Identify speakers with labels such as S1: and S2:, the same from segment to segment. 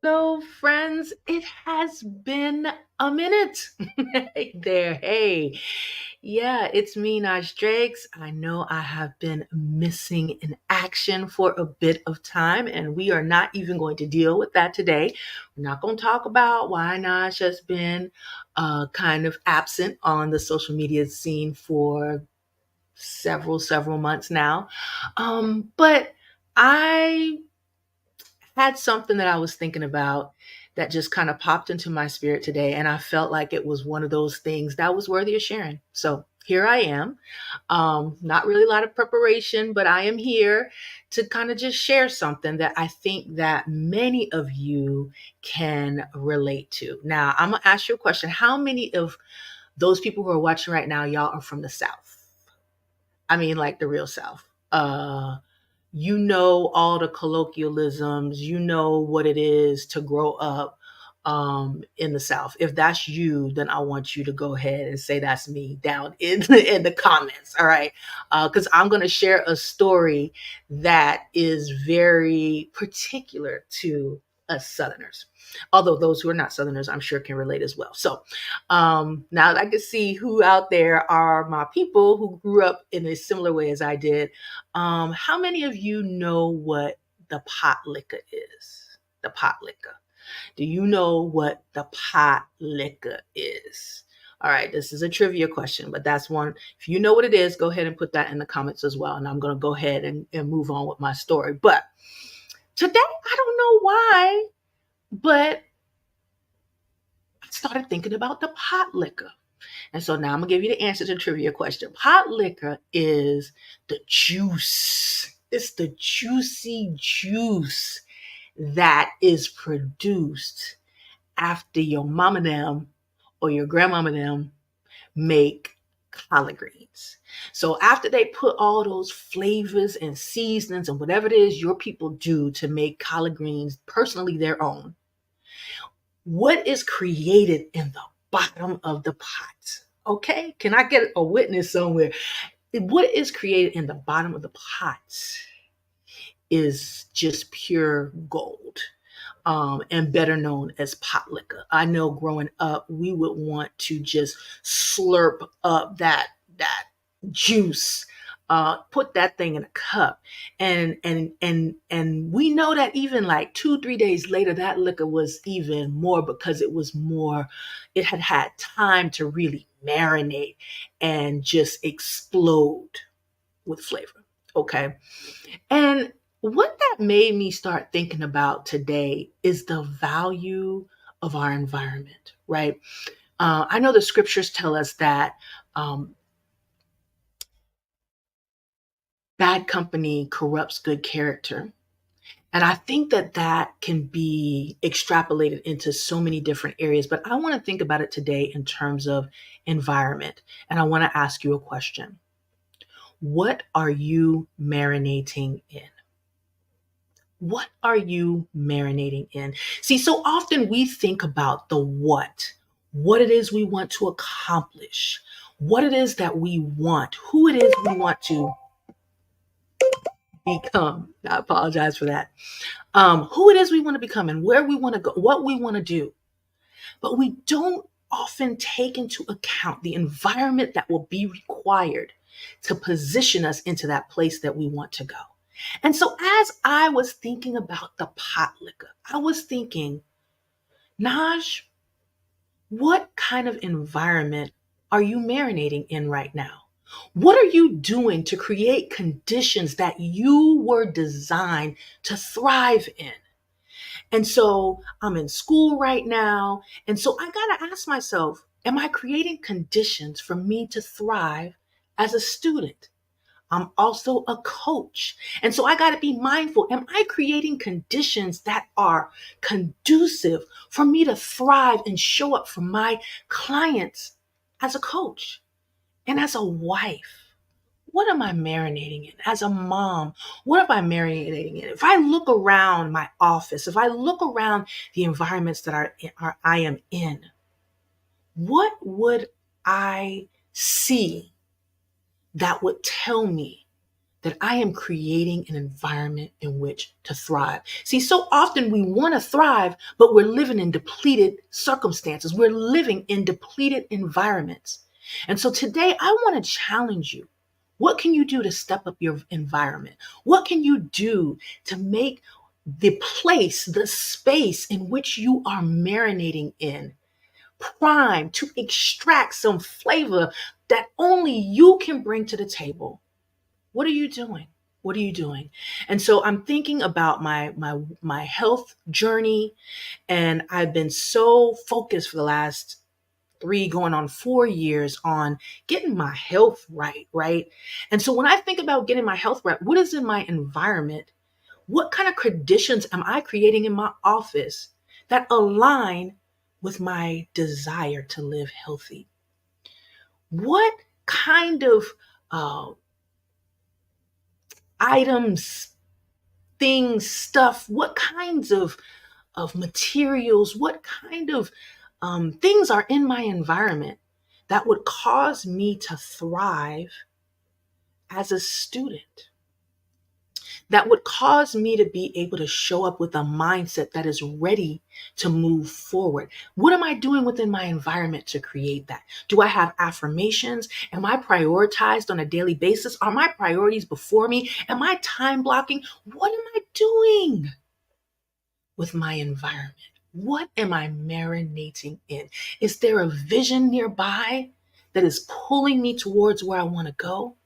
S1: Hello, friends. It has been a minute. Hey there. Hey. Yeah, it's me, Naj Drakes. I know I have been missing in action for a bit of time, and we are not even going to deal with that today. We're not going to talk about why Naj has been kind of absent on the social media scene for several months now. But I had something that I was thinking about that just kind of popped into my spirit today. And I felt like it was one of those things that was worthy of sharing. So here I am. Not really a lot of preparation, but I am here to kind of just share something that I think that many of you can relate to. Now, I'm going to ask you a question. How many of those people who are watching right now, y'all are from the South? I mean, like the real South. You know all the colloquialisms, you know what it is to grow up in the South. If that's you, then I want you to go ahead and say that's me down in in the comments. All right, because I'm going to share a story that is very particular to us Southerners. Although those who are not Southerners, I'm sure can relate as well. So now that I can see who out there are my people who grew up in a similar way as I did, how many of you know what the pot liquor is? The pot liquor. Do you know what the pot liquor is? All right, this is a trivia question, but that's one. If you know what it is, go ahead and put that in the comments as well. And I'm going to go ahead and move on with my story. But today, I don't know why, but I started thinking about the pot liquor. And so now I'm going to give you the answer to the trivia question. Pot liquor is the juice. It's the juicy juice that is produced after your mama them or your grandmama them make collard greens. So after they put all those flavors and seasonings and whatever it is your people do to make collard greens personally their own, what is created in the bottom of the pot? Okay, can I get a witness somewhere? What is created in the bottom of the pot is just pure gold, and better known as pot liquor. I know growing up, we would want to just slurp up that juice, put that thing in a cup, and we know that even like 2 3 days later, that liquor was even more because it was more. It had had time to really marinate and just explode with flavor. Okay. And what that made me start thinking about today is the value of our environment, right? I know the scriptures tell us that um, bad company corrupts good character. And I think that that can be extrapolated into so many different areas. But I want to think about it today in terms of environment. And I want to ask you a question. What are you marinating in? What are you marinating in? See, so often we think about the what it is we want to accomplish, what it is that we want, who it is we want to become. I apologize for that. Who it is we want to become and where we want to go, what we want to do. But we don't often take into account the environment that will be required to position us into that place that we want to go. And so, as I was thinking about the pot liquor, I was thinking, Naj, what kind of environment are you marinating in right now? What are you doing to create conditions that you were designed to thrive in? And so I'm in school right now. And so I got to ask myself, am I creating conditions for me to thrive as a student? I'm also a coach. And so I got to be mindful. Am I creating conditions that are conducive for me to thrive and show up for my clients as a coach and as a wife? What am I marinating in? As a mom, what am I marinating in? If I look around my office, if I look around the environments that I am in, what would I see that would tell me that I am creating an environment in which to thrive. See, so often we want to thrive, but we're living in depleted circumstances. We're living in depleted environments. And so today I want to challenge you. What can you do to step up your environment? What can you do to make the place, the space in which you are marinating in, prime to extract some flavor that only you can bring to the table? What are you doing? What are you doing? And so I'm thinking about my health journey, and I've been so focused for the last 3 going on 4 years on getting my health right, right? And so when I think about getting my health right, what is in my environment? What kind of conditions am I creating in my office that align with my desire to live healthy? What kind of uh, items, things, stuff, what kinds of materials, what kind of things are in my environment that would cause me to thrive as a student, that would cause me to be able to show up with a mindset that is ready to move forward? What am I doing within my environment to create that? Do I have affirmations? Am I prioritized on a daily basis? Are my priorities before me? Am I time blocking? What am I doing with my environment? What am I marinating in? Is there a vision nearby that is pulling me towards where I want to go?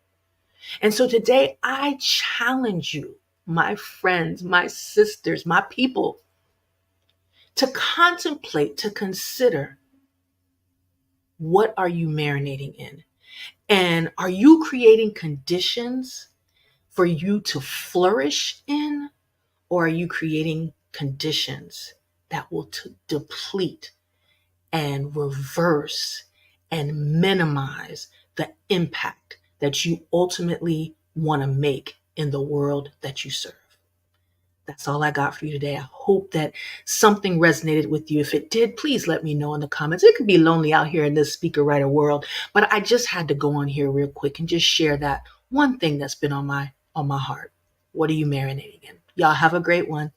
S1: And so today I challenge you, my friends, my sisters, my people, to contemplate, to consider, what are you marinating in? And are you creating conditions for you to flourish in? Or are you creating conditions that will deplete and reverse and minimize the impact that you ultimately want to make in the world that you serve? That's all I got for you today. I hope that something resonated with you. If it did, please let me know in the comments. It can be lonely out here in this speaker writer world, but I just had to go on here real quick and just share that one thing that's been on my heart. What are you marinating in? Y'all have a great one.